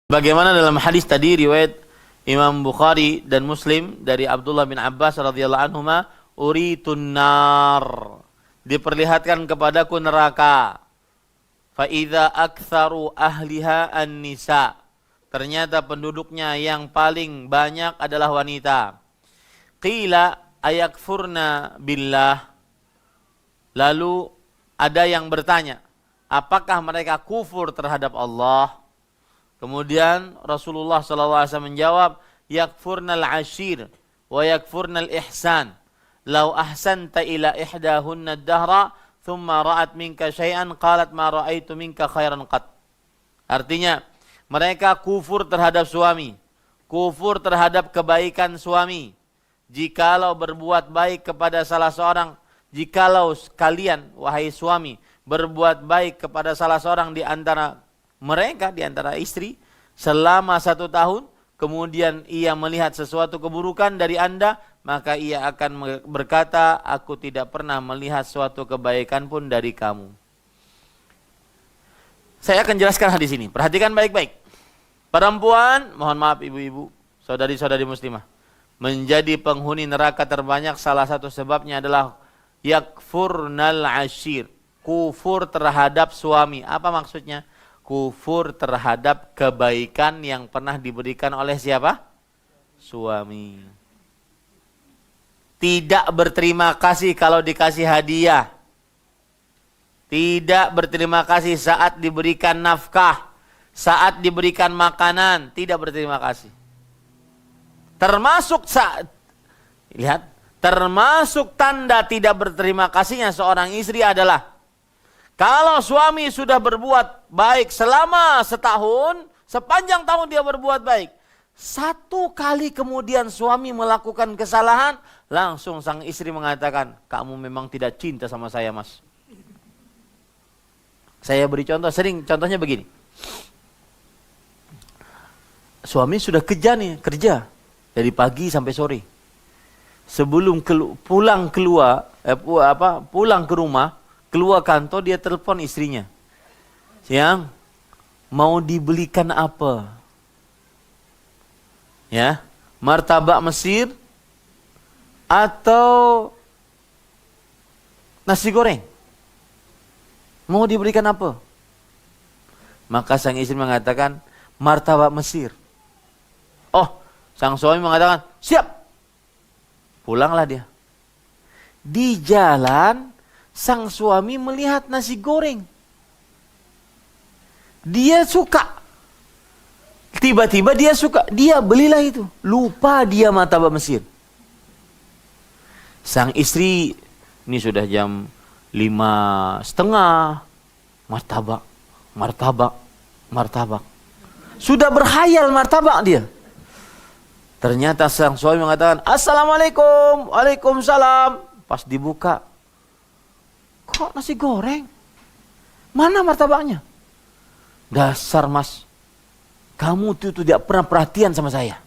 Bagaimana dalam hadis tadi riwayat Imam Bukhari dan Muslim dari Abdullah bin Abbas radhiyallahu anhuma, uritun nar, diperlihatkan kepadaku neraka. Fa idza aktsaru ahliha an-nisa, ternyata penduduknya yang paling banyak adalah wanita. Qila ayakfurna billah, lalu ada yang bertanya, apakah mereka kufur terhadap Allah? Kemudian Rasulullah SAW menjawab, yakfurnal ashir wa yakfurnal ihsan. Lau ahsanta ila ihdahunna dahra thumma ra'at minka syai'an qalat ma ra'aitu minka khairan qat. Artinya, mereka kufur terhadap suami, kufur terhadap kebaikan suami. Jikalau berbuat baik kepada salah seorang, jikalau kalian, wahai suami, berbuat baik kepada salah seorang di antara mereka, di antara istri, selama 1 tahun, kemudian ia melihat sesuatu keburukan dari Anda, maka ia akan berkata, aku tidak pernah melihat suatu kebaikan pun dari kamu. Saya akan jelaskan hadis ini, perhatikan baik-baik. Perempuan, mohon maaf ibu-ibu, saudari-saudari muslimah, menjadi penghuni neraka terbanyak, salah satu sebabnya adalah yakfurnal ashir, kufur terhadap suami. Apa maksudnya? Kufur terhadap kebaikan yang pernah diberikan oleh siapa? Suami. Tidak berterima kasih kalau dikasih hadiah. Tidak berterima kasih saat diberikan nafkah, saat diberikan makanan, tidak berterima kasih. Termasuk saat, lihat, termasuk tanda tidak berterima kasihnya seorang istri adalah kalau suami sudah berbuat baik selama 1 tahun, sepanjang tahun dia berbuat baik. 1 kali kemudian suami melakukan kesalahan, langsung sang istri mengatakan, kamu memang tidak cinta sama saya, mas. Saya beri contoh, sering contohnya begini. Suami sudah kerja dari pagi sampai sore. Sebelum pulang ke rumah, keluar kantor, dia telepon istrinya. Sayang, mau dibelikan apa? Ya, martabak Mesir atau nasi goreng? Mau diberikan apa? Maka sang istri mengatakan, martabak Mesir. Oh, sang suami mengatakan, siap. Pulanglah dia. Di jalan, sang suami melihat nasi goreng. Dia suka. Tiba-tiba dia suka. Dia belilah itu. Lupa dia martabak Mesir. Sang istri, ini sudah jam 5:30. Martabak. Sudah berhayal martabak dia. Ternyata sang suami mengatakan, Assalamualaikum. Waalaikumsalam. Pas dibuka, kok nasi goreng? Mana martabaknya? Dasar mas, kamu tuh tidak pernah perhatian sama saya.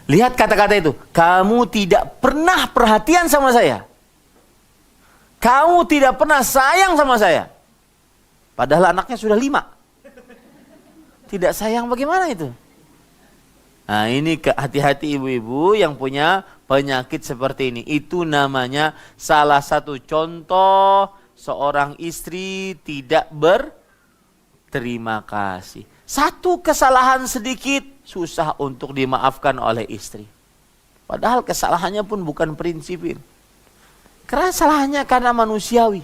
Lihat kata-kata itu. Kamu tidak pernah perhatian sama saya. Kamu tidak pernah sayang sama saya. Padahal anaknya sudah 5. Tidak sayang bagaimana itu? Nah ini hati-hati ibu-ibu yang punya penyakit seperti ini. Itu namanya salah satu contoh seorang istri tidak berterima kasih. 1 kesalahan sedikit susah untuk dimaafkan oleh istri. Padahal kesalahannya pun bukan prinsipil. Kesalahannya karena manusiawi.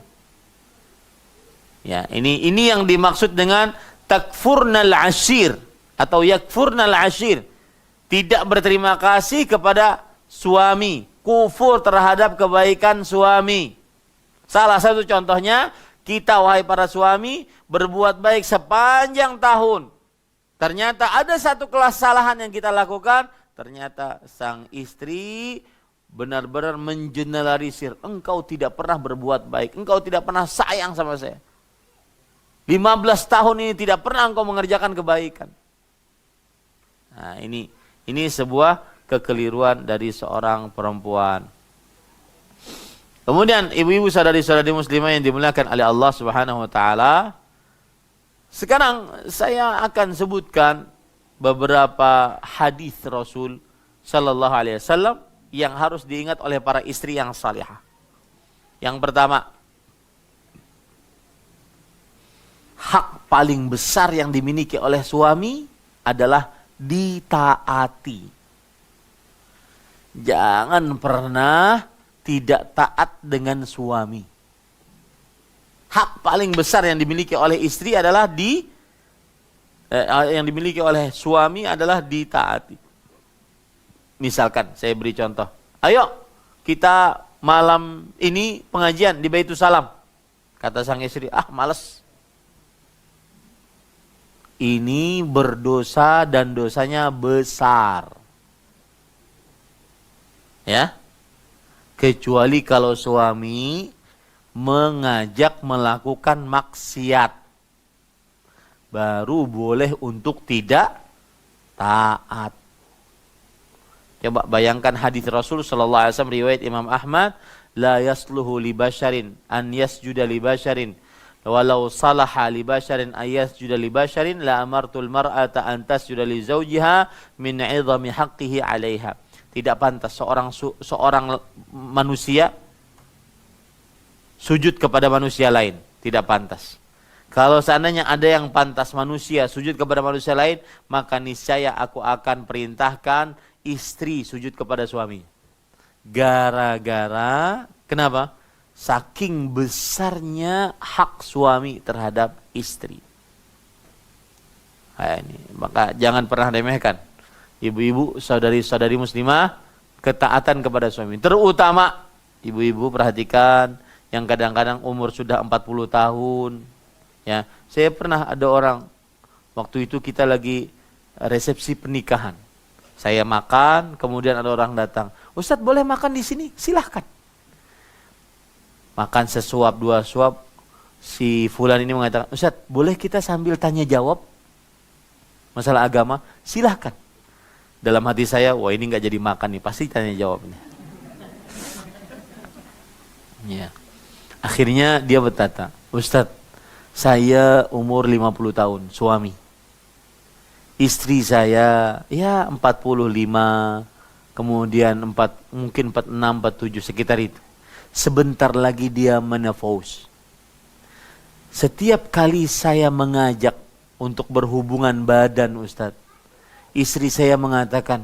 Ya, ini yang dimaksud dengan takfurnal ashir atau yakfurnal ashir. Tidak berterima kasih kepada suami, kufur terhadap kebaikan suami. Salah satu contohnya, kita wahai para suami berbuat baik sepanjang tahun. Ternyata ada 1 kesalahan yang kita lakukan, ternyata sang istri benar-benar mengeneralisir, engkau tidak pernah berbuat baik, engkau tidak pernah sayang sama saya. 15 tahun ini tidak pernah engkau mengerjakan kebaikan. Nah, ini sebuah kekeliruan dari seorang perempuan. Kemudian ibu-ibu saudari-saudari muslimah yang dimuliakan oleh Allah Subhanahu wa taala, Sekarang saya akan sebutkan beberapa hadis Rasul Sallallahu Alaihi Wasallam yang harus diingat oleh para istri yang salihah. Yang pertama, hak paling besar yang dimiliki oleh suami adalah ditaati. Jangan pernah tidak taat dengan suami. Hak paling besar yang dimiliki oleh istri adalah yang dimiliki oleh suami adalah ditaati. Misalkan saya beri contoh. Ayo kita malam ini pengajian di Baitul Salam. Kata sang istri, males. Ini berdosa dan dosanya besar. Ya. Kecuali kalau suami mengajak melakukan maksiat, baru boleh untuk tidak taat. Coba bayangkan hadis Rasul sallallahu alaihi wasallam riwayat Imam Ahmad, la yasluhu li basharin an yasjuda li basharin walau salaha li basharin an yasjuda li basharin la amartul mar'ata an tasjuda li zawjiha min 'idhami haqqihi 'alaiha. Tidak pantas seorang manusia sujud kepada manusia lain, tidak pantas. Kalau seandainya ada yang pantas manusia sujud kepada manusia lain, maka niscaya aku akan perintahkan istri sujud kepada suami. Gara-gara, kenapa? Saking besarnya hak suami terhadap istri. Ini, maka jangan pernah remehkan. Ibu-ibu, saudari-saudari muslimah, ketaatan kepada suami. Terutama ibu-ibu perhatikan yang kadang-kadang umur sudah 40 tahun. Ya, saya pernah ada orang, waktu itu kita lagi resepsi pernikahan. Saya makan, kemudian ada orang datang. Ustadz boleh makan di sini? Silahkan. Makan sesuap, dua suap. Si fulan ini mengatakan, Ustadz boleh kita sambil tanya jawab? Masalah agama? Silahkan. Dalam hati saya, wah ini nggak jadi makan nih, pasti tanya jawab nih. Ya. Akhirnya dia berkata, Ustadz, saya umur 50 tahun, suami. Istri saya ya 45, kemudian mungkin 46, 47, sekitar itu. Sebentar lagi dia menopause. Setiap kali saya mengajak untuk berhubungan badan, Ustadz, istri saya mengatakan,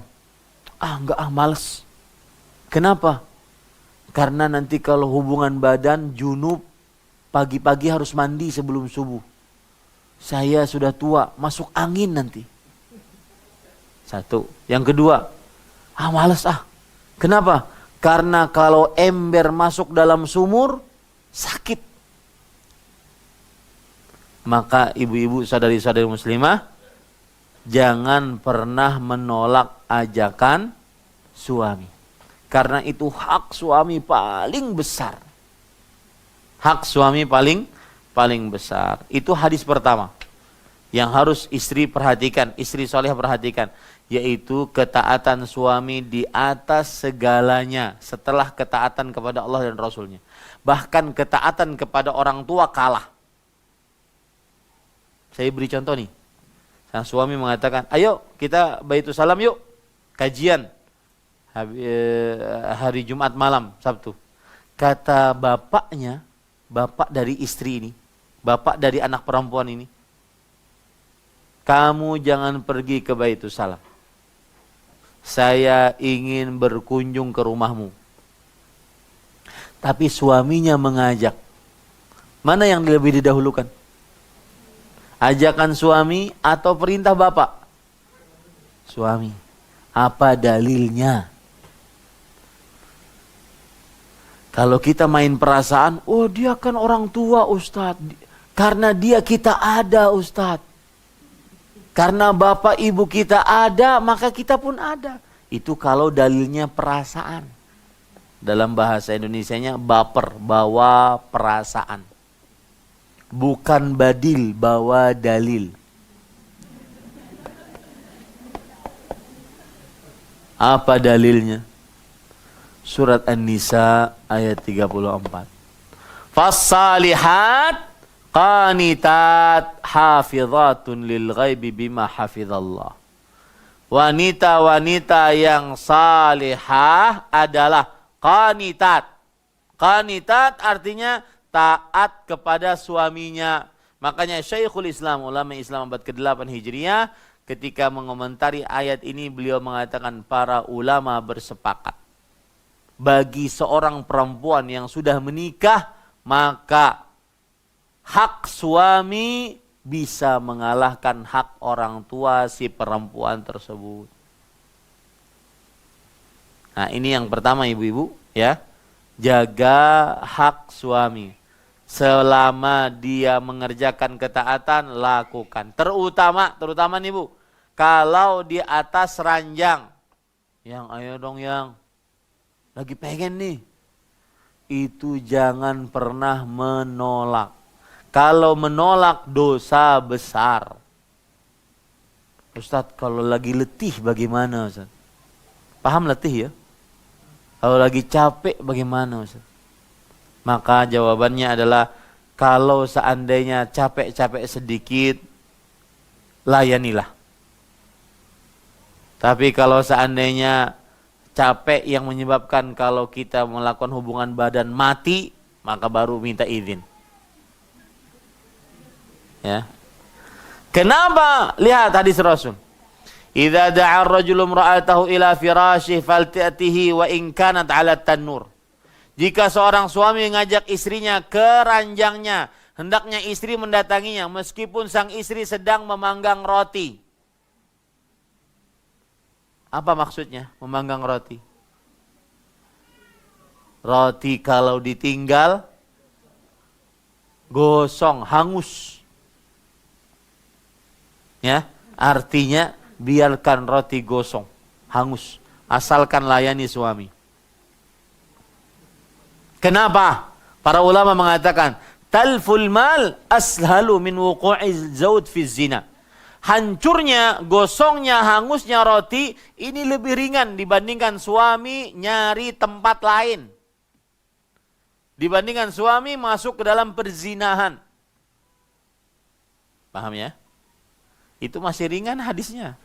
males. Kenapa? Karena nanti kalau hubungan badan junub, pagi-pagi harus mandi sebelum subuh. Saya sudah tua, masuk angin nanti. Satu. Yang kedua, males Kenapa? Karena kalau ember masuk dalam sumur, sakit. Maka ibu-ibu, saudari-saudari muslimah, jangan pernah menolak ajakan suami. Karena itu hak suami paling besar. Hak suami paling besar. Itu hadis pertama yang harus istri perhatikan, istri soleh perhatikan, yaitu ketaatan suami di atas segalanya setelah ketaatan kepada Allah dan Rasulnya. Bahkan ketaatan kepada orang tua kalah. Saya beri contoh nih. Sang suami mengatakan, ayo kita Baitul Salam yuk, kajian hari Jumat malam, Sabtu. Kata bapaknya, bapak dari istri ini, bapak dari anak perempuan ini, kamu jangan pergi ke Baitul Salam. Saya ingin berkunjung ke rumahmu. Tapi suaminya mengajak. Mana yang lebih didahulukan? Ajakan suami atau perintah bapak? Suami. Apa dalilnya? Kalau kita main perasaan, dia kan orang tua Ustadz. Karena dia kita ada Ustadz. Karena bapak ibu kita ada, maka kita pun ada. Itu kalau dalilnya perasaan. Dalam bahasa Indonesianya baper, bawa perasaan. Bukan badil, bawa dalil. Apa dalilnya? Surat An-Nisa ayat 34. Fassalihat Qanitat hafizatun lil ghaibi bima hafizallah. Wanita-wanita yang salihah adalah qanitat. Qanitat artinya taat kepada suaminya. Makanya Syekhul Islam, ulama Islam abad ke-8 Hijriah, ketika mengomentari ayat ini beliau mengatakan para ulama bersepakat. Bagi seorang perempuan yang sudah menikah, maka hak suami bisa mengalahkan hak orang tua si perempuan tersebut. Nah, ini yang pertama ibu-ibu ya. Jaga hak suami. Selama dia mengerjakan ketaatan, lakukan. Terutama nih Bu, kalau di atas ranjang. Yang ayo dong yang lagi pengen nih. Itu jangan pernah menolak. Kalau menolak dosa besar. Ustadz, kalau lagi letih bagaimana Ustadz? Paham letih ya? Kalau lagi capek bagaimana Ustadz? Maka jawabannya adalah kalau seandainya capek-capek sedikit, layanilah. Tapi kalau seandainya capek yang menyebabkan kalau kita melakukan hubungan badan mati, maka baru minta izin. Ya. Kenapa? Lihat hadis Rasul. Idza da'a ar-rajulu imra'atahu ila firashihi falta'tihi wa in kanat 'ala at-tannur. Jika seorang suami mengajak istrinya ke ranjangnya, hendaknya istri mendatanginya meskipun sang istri sedang memanggang roti. Apa maksudnya memanggang roti? Roti kalau ditinggal gosong, hangus. Ya, artinya biarkan roti gosong, hangus, asalkan layani suami. Kenapa? Para ulama mengatakan, talful mal ashalu min wuqu'i zawj fi zina. Hancurnya, gosongnya, hangusnya roti ini lebih ringan dibandingkan suami nyari tempat lain. Dibandingkan suami masuk ke dalam perzinahan. Paham ya? Itu masih ringan hadisnya.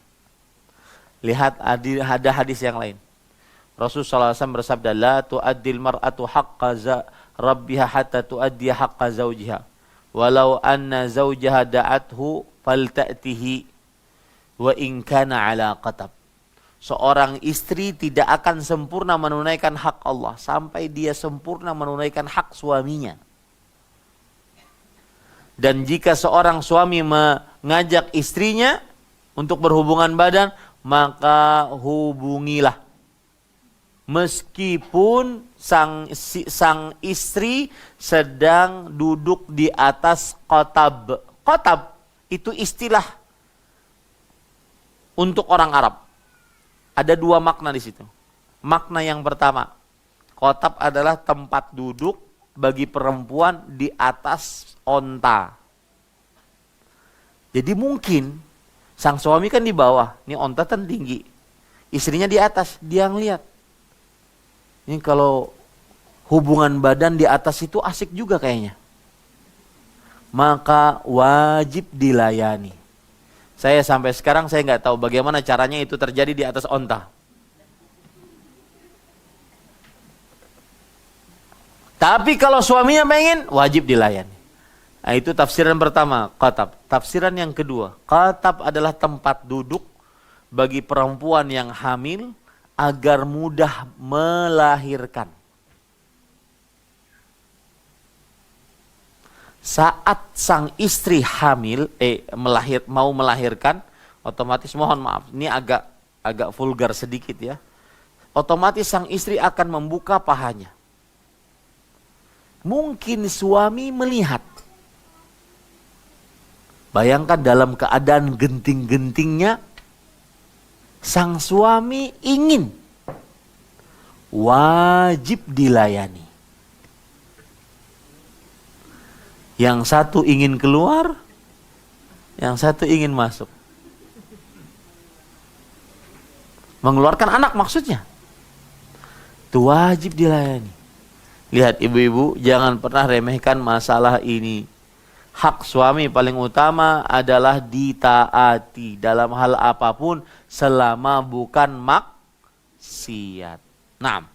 Lihat ada hadis yang lain. Rasulullah SAW bersabda, la tu'addil mar'atu haqqa rabbiha hatta tu'addiya haqqa zawjiha. Walau anna zawjaha da'athu falta'tihi wa in kana ala qatab. Seorang istri tidak akan sempurna menunaikan hak Allah sampai dia sempurna menunaikan hak suaminya. Dan jika seorang suami mengajak istrinya untuk berhubungan badan, maka hubungilah. Meskipun sang istri sedang duduk di atas qatab. Qatab itu istilah untuk orang Arab. Ada dua makna di situ. Makna yang pertama, qatab adalah tempat duduk bagi perempuan di atas onta. Jadi mungkin sang suami kan di bawah, ini onta kan tinggi. Istrinya di atas, dia ngeliat. Ini kalau hubungan badan di atas itu asik juga kayaknya. Maka wajib dilayani. Saya sampai sekarang saya nggak tahu bagaimana caranya itu terjadi di atas onta. Tapi kalau suaminya pengen, wajib dilayani. Nah, itu tafsiran pertama, qatab. Tafsiran yang kedua, qatab adalah tempat duduk bagi perempuan yang hamil agar mudah melahirkan. Saat sang istri hamil, mau melahirkan, otomatis mohon maaf, ini agak vulgar sedikit ya. Otomatis sang istri akan membuka pahanya. Mungkin suami melihat. Bayangkan dalam keadaan genting-gentingnya, sang suami ingin. Wajib dilayani. Yang satu ingin keluar, yang satu ingin masuk. Mengeluarkan anak maksudnya. Itu wajib dilayani. Lihat ibu-ibu, jangan pernah remehkan masalah ini. hak suami paling utama adalah ditaati dalam hal apapun selama bukan maksiat. Nah,